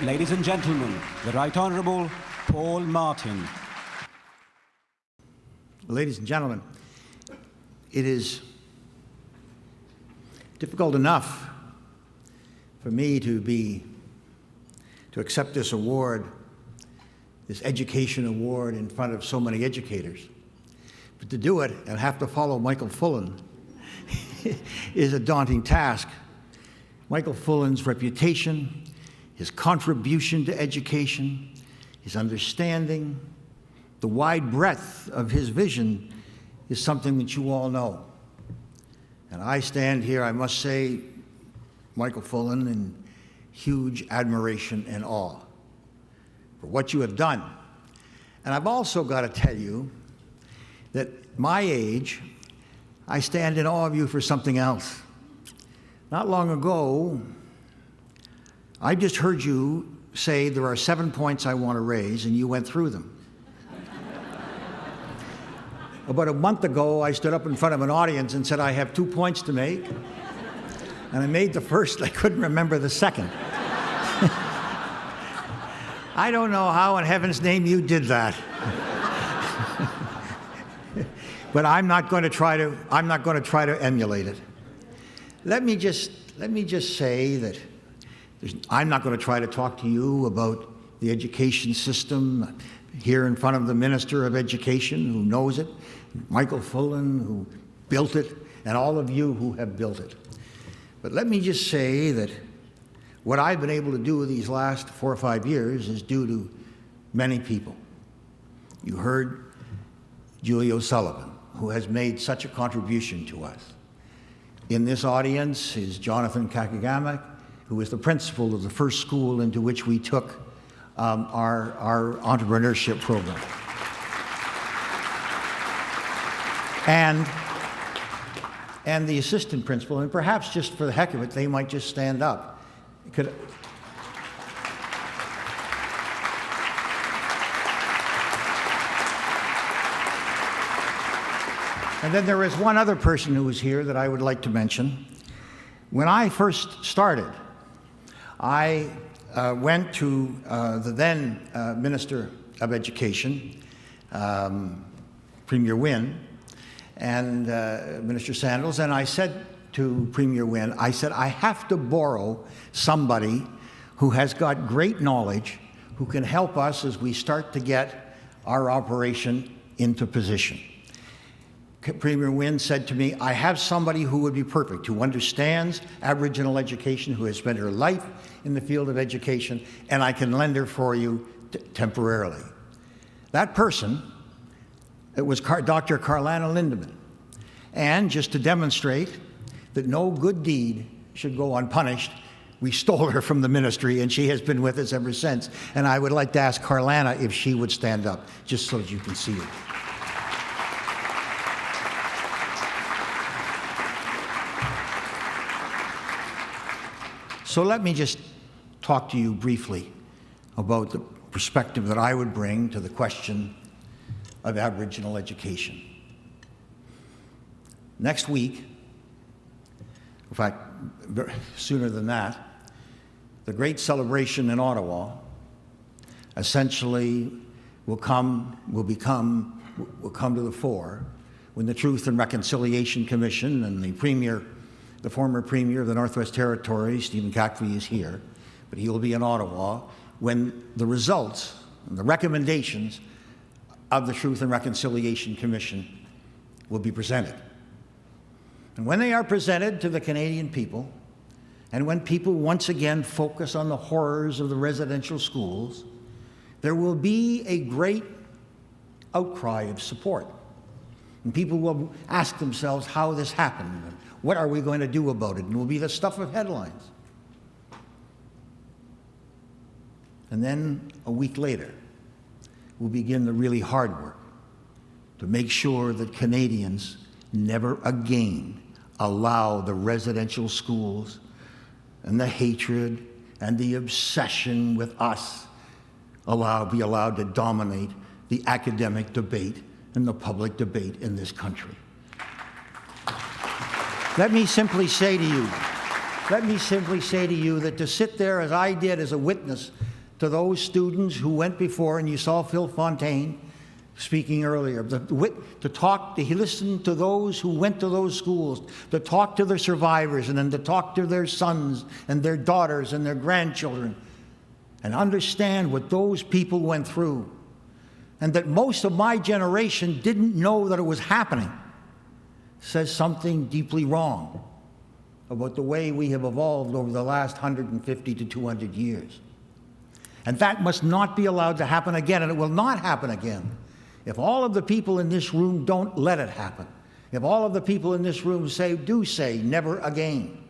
Ladies and gentlemen, the Right Honourable Paul Martin. Ladies and gentlemen, it is difficult enough for me to accept this award, this education award, in front of so many educators. But to do it and have to follow Michael Fullan is a daunting task. Michael Fullan's reputation, his contribution to education, his understanding, the wide breadth of his vision is something that you all know. And I stand here, I must say, Michael Fullan, in huge admiration and awe for what you have done. And I've also got to tell you that at my age, I stand in awe of you for something else. Not long ago, I just heard you say there are 7 points I want to raise, and you went through them. About a month ago, I stood up in front of an audience and said, I have 2 points to make. And I made the first, I couldn't remember the second. I don't know how in heaven's name you did that. But I'm not going to try to emulate it. Let me just say that I'm not going to try to talk to you about the education system here in front of the Minister of Education, who knows it, Michael Fullan, who built it, and all of you who have built it. But let me just say that what I've been able to do these last 4 or 5 years is due to many people. You heard Julie O'Sullivan, who has made such a contribution to us. In this audience is Jonathan Kakagamak, who is the principal of the first school into which we took our entrepreneurship program. And the assistant principal, and perhaps just for the heck of it, they might just stand up. And then there is one other person who is here that I would like to mention. When I first started, I went to the then Minister of Education, Premier Wynne, and Minister Sandals, and I said to Premier Wynne, I said, I have to borrow somebody who has got great knowledge, who can help us as we start to get our operation into position. Premier Wynne said to me, I have somebody who would be perfect, who understands Aboriginal education, who has spent her life in the field of education, and I can lend her for you temporarily. That person, it was Dr. Carlana Lindeman. And just to demonstrate that no good deed should go unpunished, we stole her from the ministry, and she has been with us ever since. And I would like to ask Carlana if she would stand up, just so that you can see it. So let me just talk to you briefly about the perspective that I would bring to the question of Aboriginal education. Next week, in fact, sooner than that, the great celebration in Ottawa essentially will come to the fore when the Truth and Reconciliation Commission and the former Premier of the Northwest Territories, Stephen Kakfy, is here, but he will be in Ottawa when the results and the recommendations of the Truth and Reconciliation Commission will be presented. And when they are presented to the Canadian people, and when people once again focus on the horrors of the residential schools, there will be a great outcry of support. And people will ask themselves how this happened, and what are we going to do about it? And it will be the stuff of headlines. And then a week later, we'll begin the really hard work to make sure that Canadians never again allow the residential schools and the hatred and the obsession with us be allowed to dominate the academic debate and the public debate in this country. Let me simply say to you let me simply say to you that to sit there as I did as a witness to those students who went before, and you saw Phil Fontaine speaking earlier, to listen to those who went to those schools, to talk to their survivors, and then to talk to their sons and their daughters and their grandchildren, and understand what those people went through, and that most of my generation didn't know that it was happening, says something deeply wrong about the way we have evolved over the last 150 to 200 years. And that must not be allowed to happen again, and it will not happen again if all of the people in this room don't let it happen. If all of the people in this room do say never again.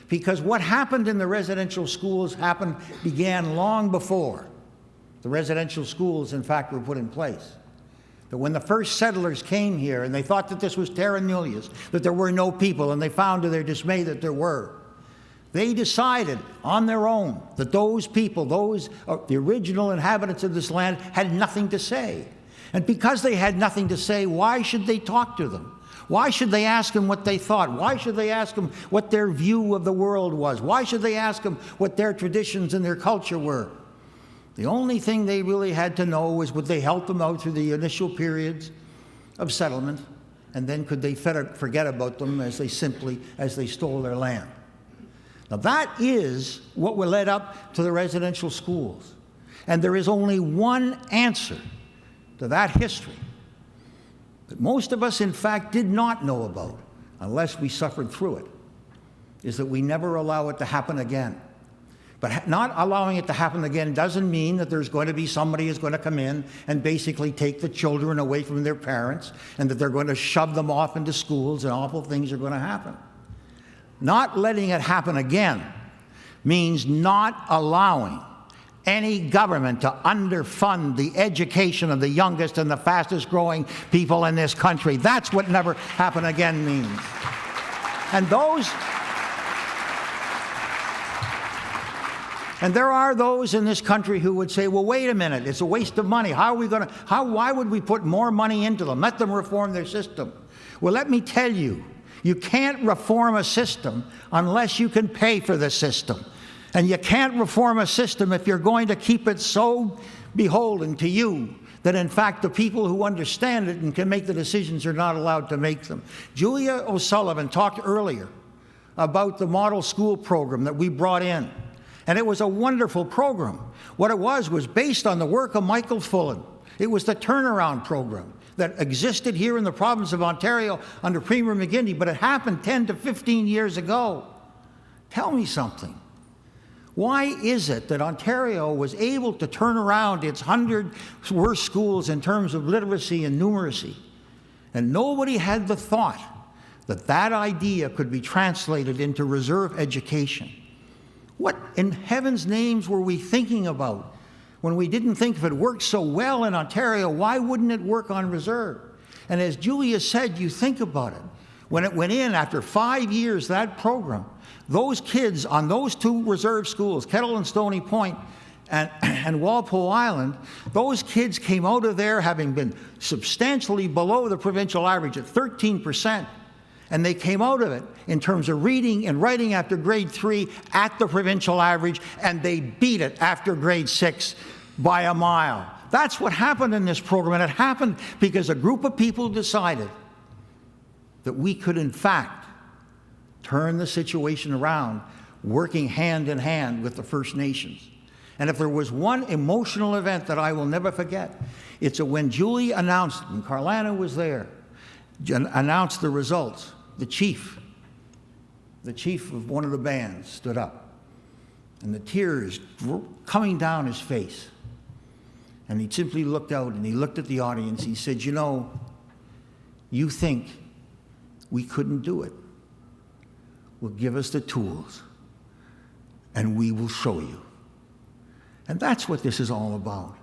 Because what happened in the residential schools began long before the residential schools, in fact, were put in place. That when the first settlers came here and they thought that this was terra nullius, that there were no people, and they found to their dismay that there were, they decided on their own that those people, the original inhabitants of this land, had nothing to say. And because they had nothing to say, why should they talk to them? Why should they ask them what they thought? Why should they ask them what their view of the world was? Why should they ask them what their traditions and their culture were? The only thing they really had to know was would they help them out through the initial periods of settlement, and then could they forget about them as they stole their land. Now that is what led up to the residential schools. And there is only one answer to that history that most of us, in fact, did not know about unless we suffered through it, is that we never allow it to happen again. But not allowing it to happen again doesn't mean that there's going to be somebody who's going to come in and basically take the children away from their parents, and that they're going to shove them off into schools and awful things are going to happen. Not letting it happen again means not allowing any government to underfund the education of the youngest and the fastest growing people in this country. That's what never happen again means. And there are those in this country who would say, well, wait a minute, it's a waste of money. Why would we put more money into them? Let them reform their system. Well, let me tell you, you can't reform a system unless you can pay for the system. And you can't reform a system if you're going to keep it so beholden to you that, in fact, the people who understand it and can make the decisions are not allowed to make them. Julia O'Sullivan talked earlier about the model school program that we brought in. And it was a wonderful program. What it was based on the work of Michael Fullan. It was the turnaround program that existed here in the province of Ontario under Premier McGuinty, but it happened 10 to 15 years ago. Tell me something. Why is it that Ontario was able to turn around its 100 worst schools in terms of literacy and numeracy, and nobody had the thought that that idea could be translated into reserve education? What in heaven's names were we thinking about when we didn't think if it worked so well in Ontario, why wouldn't it work on reserve? And as Julia said, you think about it. When it went in after 5 years, that program, those kids on those two reserve schools, Kettle and Stony Point and Walpole Island, those kids came out of there having been substantially below the provincial average at 13%. And they came out of it in terms of reading and writing after grade 3 at the provincial average, and they beat it after grade 6 by a mile. That's what happened in this program, and it happened because a group of people decided that we could, in fact, turn the situation around, working hand in hand with the First Nations. And if there was one emotional event that I will never forget, it's when Julie announced, and Carlana was there, announced the results. The chief of one of the bands stood up, and the tears were coming down his face. And he simply looked out and he looked at the audience. He said, you know, you think we couldn't do it. Well, give us the tools and we will show you. And that's what this is all about.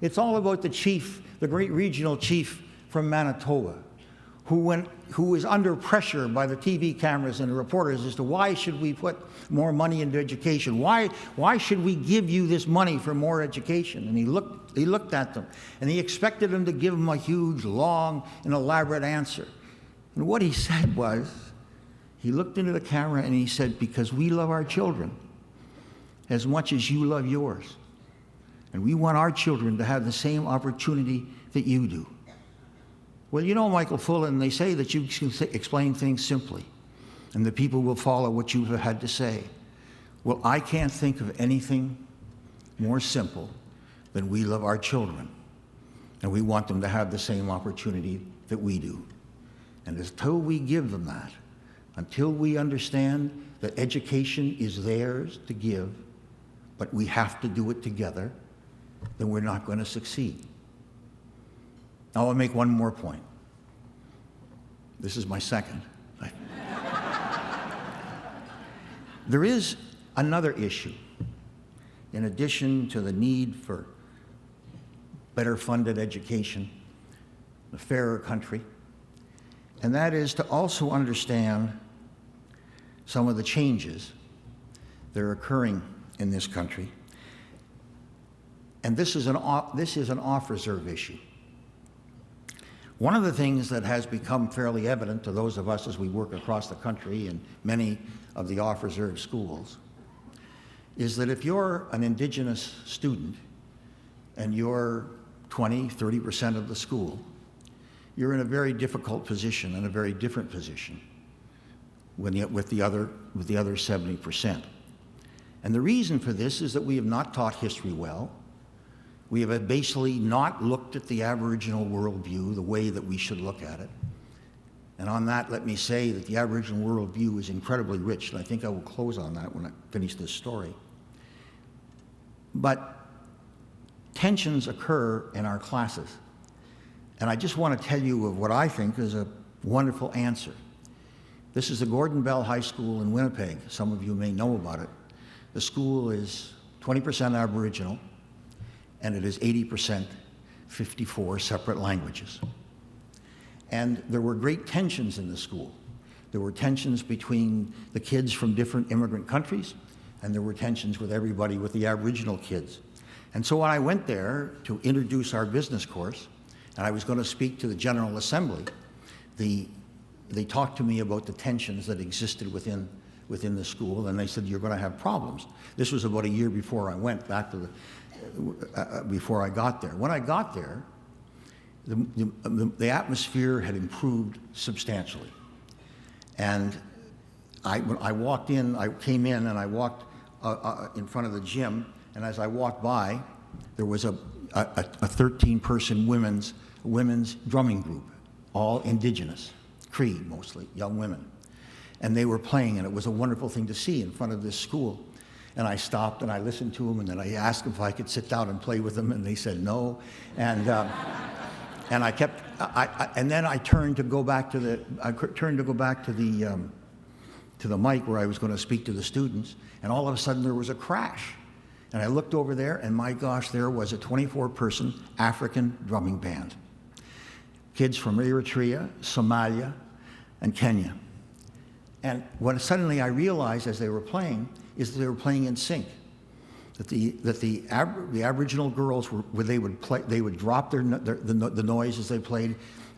It's all about the chief, the great regional chief from Manitoba, who was under pressure by the TV cameras and the reporters as to why should we put more money into education? Why should we give you this money for more education? And he looked at them, and he expected them to give him a huge, long, and elaborate answer. And what he said was, He looked into the camera and he said, because we love our children as much as you love yours. And we want our children to have the same opportunity that you do. Well, you know, Michael Fullan, they say that you can explain things simply, and the people will follow what you have had to say. Well, I can't think of anything more simple than we love our children, and we want them to have the same opportunity that we do. And until we give them that, until we understand that education is theirs to give, but we have to do it together, then we're not going to succeed. Now, I'll make one more point. This is my second. There is another issue, in addition to the need for better funded education, a fairer country, and that is to also understand some of the changes that are occurring in this country. And this is an off-reserve issue. One of the things that has become fairly evident to those of us as we work across the country in many of the off-reserve schools is that if you're an Indigenous student and you're 20, 30% of the school, you're in a very difficult position and a very different position with the other 70%. And the reason for this is that we have not taught history well. We have basically not looked at the Aboriginal worldview the way that we should look at it. And on that, let me say that the Aboriginal worldview is incredibly rich, and I think I will close on that when I finish this story. But tensions occur in our classes. And I just want to tell you of what I think is a wonderful answer. This is the Gordon Bell High School in Winnipeg. Some of you may know about it. The school is 20% Aboriginal, and it is 80% 54 separate languages. And there were great tensions in the school. There were tensions between the kids from different immigrant countries, and there were tensions with everybody, with the Aboriginal kids. And so when I went there to introduce our business course, and I was going to speak to the General Assembly, they talked to me about the tensions that existed within the school, and they said, you're going to have problems. This was about a year before I went back to before I got there. When I got there, the atmosphere had improved substantially. And I walked in, I came in and I walked in front of the gym, and as I walked by, there was a 13-person women's drumming group, all Indigenous, Cree mostly, young women. And they were playing, and it was a wonderful thing to see in front of this school. And I stopped and I listened to them, and then I asked them if I could sit down and play with them, and they said no. And and I kept, and then I turned to go back to the mic where I was going to speak to the students, and all of a sudden there was a crash. And I looked over there, and my gosh, there was a 24-person African drumming band. Kids from Eritrea, Somalia, and Kenya. And what suddenly I realized as they were playing is that they were playing in sync. That the Aboriginal girls they would drop the noise as they played,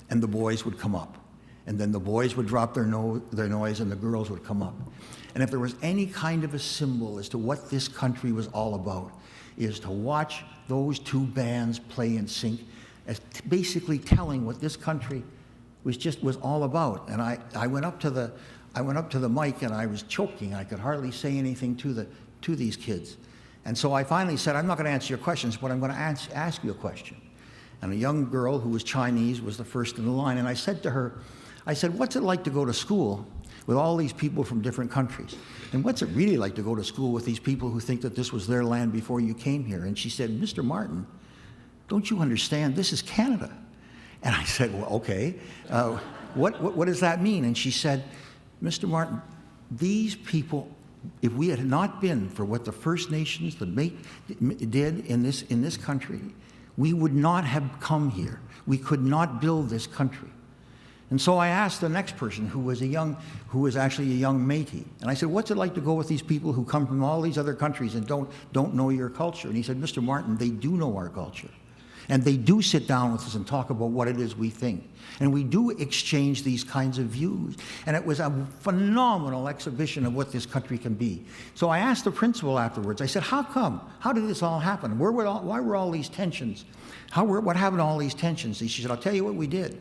and the boys would come up. And then the boys would drop their noise, and the girls would come up. And if there was any kind of a symbol as to what this country was all about, is to watch those two bands play in sync, as basically telling what this country was all about. And I went up to the mic and I was choking. I could hardly say anything to these kids. And so I finally said, I'm not going to answer your questions, but I'm going to ask you a question. And a young girl who was Chinese was the first in the line. And I said to her, what's it like to go to school with all these people from different countries? And what's it really like to go to school with these people who think that this was their land before you came here? And she said, Mr. Martin, don't you understand? This is Canada. And I said, well, okay. What does that mean? And she said, Mr. Martin, these people, if we had not been for what the First Nations did in this country, we would not have come here. We could not build this country. And so I asked the next person, who was actually a young Métis, and I said, what's it like to go with these people who come from all these other countries and don't know your culture? And he said, Mr. Martin, they do know our culture. And they do sit down with us and talk about what it is we think. And we do exchange these kinds of views. And it was a phenomenal exhibition of what this country can be. So I asked the principal afterwards, I said, how come? How did this all happen? Why were all these tensions? What happened to all these tensions? She said, I'll tell you what we did.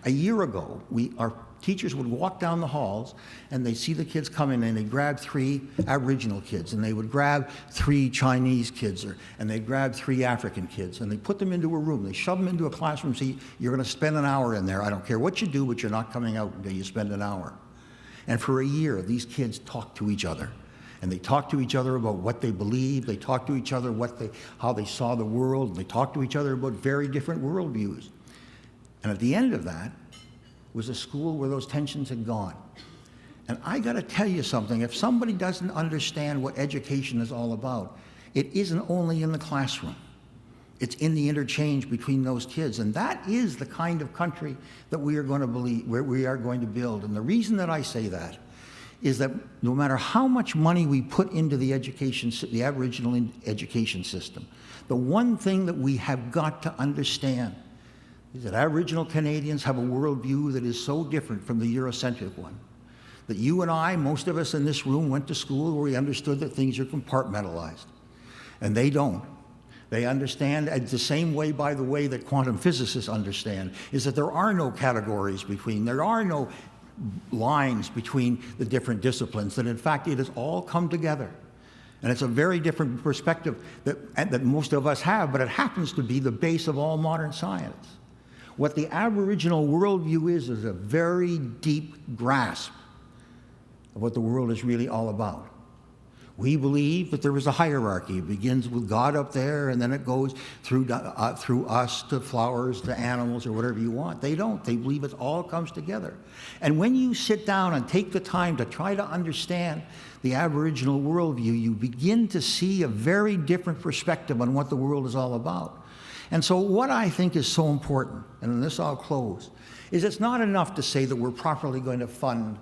A year ago, our teachers would walk down the halls and they'd see the kids coming and they'd grab 3 Aboriginal kids and they would grab 3 Chinese kids and they'd grab 3 African kids and they put them into a room. They shove them into a classroom, say, you're going to spend an hour in there. I don't care what you do, but you're not coming out until you spend an hour. And for a year, these kids talked to each other. And they talked to each other about what they believed. They talked to each other how they saw the world. And they talked to each other about very different worldviews. And at the end of that was a school where those tensions had gone. And I got to tell you something. If somebody doesn't understand what education is all about, it isn't only in the classroom. It's in the interchange between those kids. And that is the kind of country that we are going to build. And the reason that I say that is that no matter how much money we put into the Aboriginal education system, the one thing that we have got to understand is that Aboriginal Canadians have a worldview that is so different from the Eurocentric one. That you and I, most of us in this room, went to school where we understood that things are compartmentalized. And they don't. They understand the same way, by the way, that quantum physicists understand, is that there are no categories there are no lines between the different disciplines, that in fact it has all come together. And it's a very different perspective that most of us have, but it happens to be the base of all modern science. What the Aboriginal worldview is a very deep grasp of what the world is really all about. We believe that there is a hierarchy. It begins with God up there, and then it goes through us to flowers to animals or whatever you want. They don't. They believe it all comes together. And when you sit down and take the time to try to understand the Aboriginal worldview, you begin to see a very different perspective on what the world is all about. And so what I think is so important, and in this I'll close, is it's not enough to say that we're properly going to fund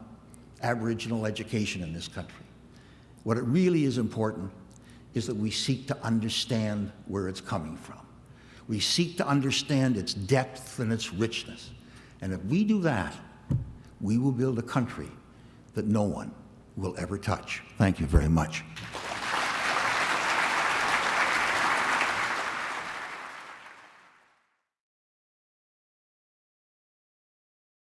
Aboriginal education in this country. What it really is important is that we seek to understand where it's coming from. We seek to understand its depth and its richness. And if we do that, we will build a country that no one will ever touch. Thank you very much.